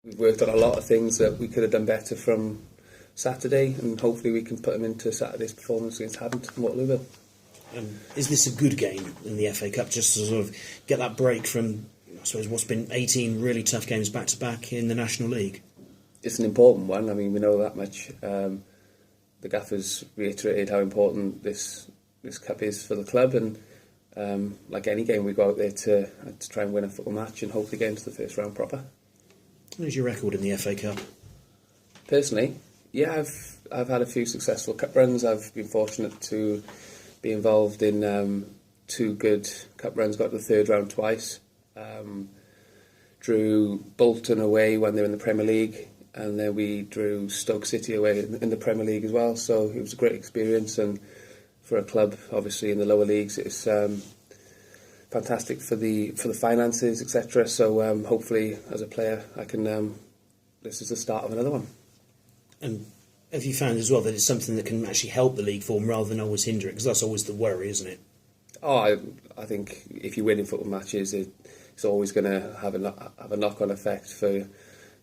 we've worked on a lot of things that we could have done better from Saturday, and hopefully we can put them into Saturday's performance against Havant and Waterlooville. Is this a good game in the FA Cup, just to sort of get that break from, I suppose, what's been 18 really tough games back-to-back in the National League? It's an important one. I mean, we know that much. The gaffers reiterated how important this cup is for the club, and like any game, we go out there to try and win a football match and hopefully get into the first round proper. What is your record in the FA Cup? Personally, yeah, I've had a few successful cup runs. I've been fortunate to be involved in 2 good cup runs. Got to the third round twice. Drew Bolton away when they were in the Premier League, and then we drew Stoke City away in the Premier League as well. So it was a great experience, and for a club obviously in the lower leagues, it's fantastic for the finances, etc. So hopefully as a player I can this is the start of another one. And have you found as well that it's something that can actually help the league form rather than always hinder it? Because that's always the worry, isn't it? Oh, I think if you win in football matches, it's always going to have a knock-on effect for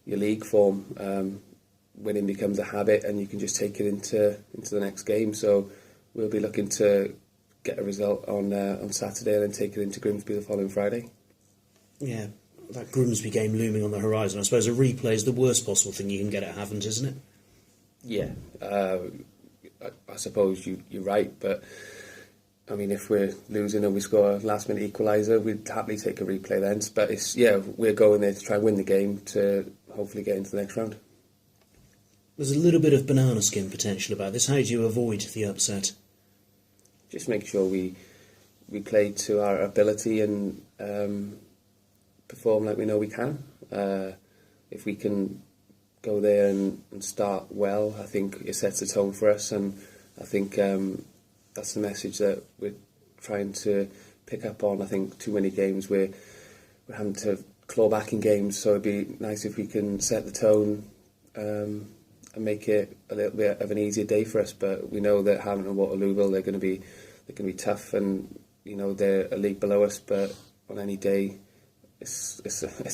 your league form. Winning becomes a habit, and you can just take it into the next game. So we'll be looking to get a result on Saturday and then take it into Grimsby the following Friday. Yeah, that Grimsby game looming on the horizon. I suppose a replay is the worst possible thing you can get at Havant, isn't it? Yeah, I suppose you're right, but I mean, if we're losing and we score a last-minute equaliser, we'd happily take a replay then. But we're going there to try and win the game to hopefully get into the next round. There's a little bit of banana skin potential about this. How do you avoid the upset? Just make sure we play to our ability and perform like we know we can. If we can go there and start well, I think it sets the tone for us, and I think that's the message that we're trying to pick up on. I think too many games we're having to claw back in games, so it'd be nice if we can set the tone and make it a little bit of an easier day for us. But we know that Havant and Waterlooville, they're going to be tough, and you know they're a league below us. But on any day, it's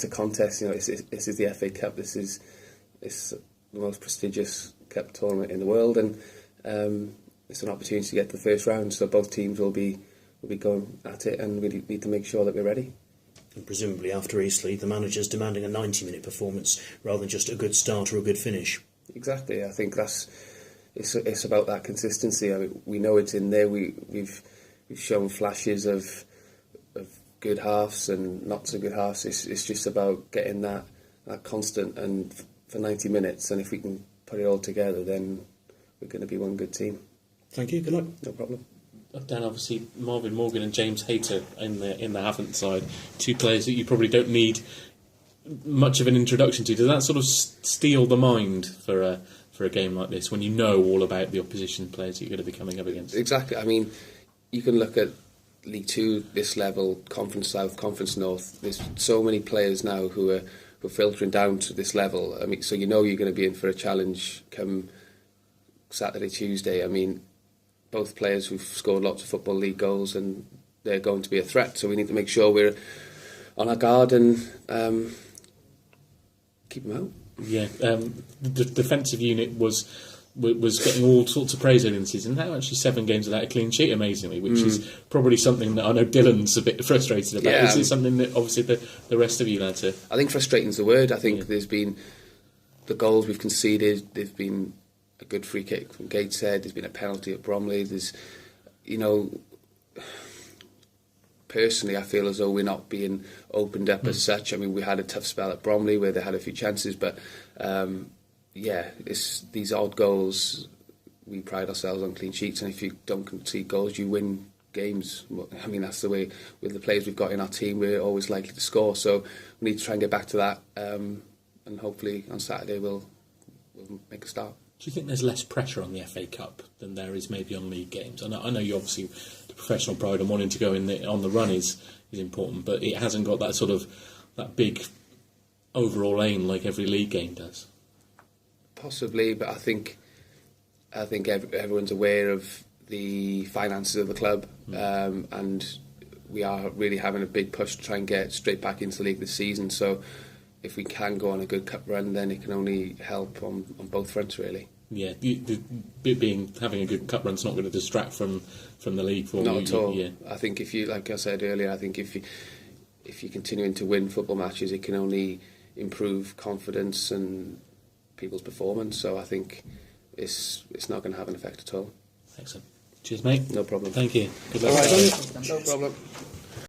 a contest. You know, this is the FA Cup. It's the most prestigious cup tournament in the world, and it's an opportunity to get to the first round. So both teams will be going at it, and we need to make sure that we're ready. And presumably after Eastleigh, the manager's demanding a 90-minute performance rather than just a good start or a good finish. Exactly. I think it's about that consistency. I mean, we know it's in there. We've shown flashes of good halves and not so good halves. It's just about getting that constant and for 90 minutes. And if we can put it all together, then we're going to be one good team. Thank you. Good luck. No problem. Dan, obviously Marvin Morgan and James Hayter in the Havant side, 2 players that you probably don't need much of an introduction to. Does that sort of steal the mind for a game like this when you know all about the opposition players you're going to be coming up against? Exactly. I mean, you can look at League 2, this level, Conference South, Conference North. There's so many players now who are filtering down to this level. I mean, so you know you're going to be in for a challenge come Saturday, Tuesday. I mean, both players who've scored lots of Football League goals, and they're going to be a threat. So we need to make sure we're on our guard and keep them out. Yeah, the defensive unit was getting all sorts of praise early in the season. Now actually 7 games without a clean sheet, amazingly, which is probably something that I know Dylan's a bit frustrated about. Yeah, is it something that obviously the rest of you lads are... I think frustrating's the word. I think there's been the goals we've conceded. There's been a good free kick from Gateshead. There's been a penalty at Bromley. There's, you know, personally I feel as though we're not being opened up as such. I mean, we had a tough spell at Bromley where they had a few chances, but it's these odd goals. We pride ourselves on clean sheets, and if you don't concede goals, you win games. I mean, that's the way with the players we've got in our team. We're always likely to score, so we need to try and get back to that, and hopefully on Saturday we'll make a start. Do you think there's less pressure on the FA Cup than there is maybe on league games? I know you obviously, the professional pride and wanting to go on the run is important, but it hasn't got that sort of that big overall aim like every league game does. Possibly, but I think everyone's aware of the finances of the club, and we are really having a big push to try and get straight back into the league this season. So if we can go on a good cup run, then it can only help on both fronts, really. Yeah, having a good cup run's not going to distract from the league for you. Not at all. Yeah. I think if you, like I said earlier, I think if you're continuing to win football matches, it can only improve confidence and people's performance. So I think it's not going to have an effect at all. Excellent. Cheers, mate. No problem. Thank you. Good luck. All right, no problem.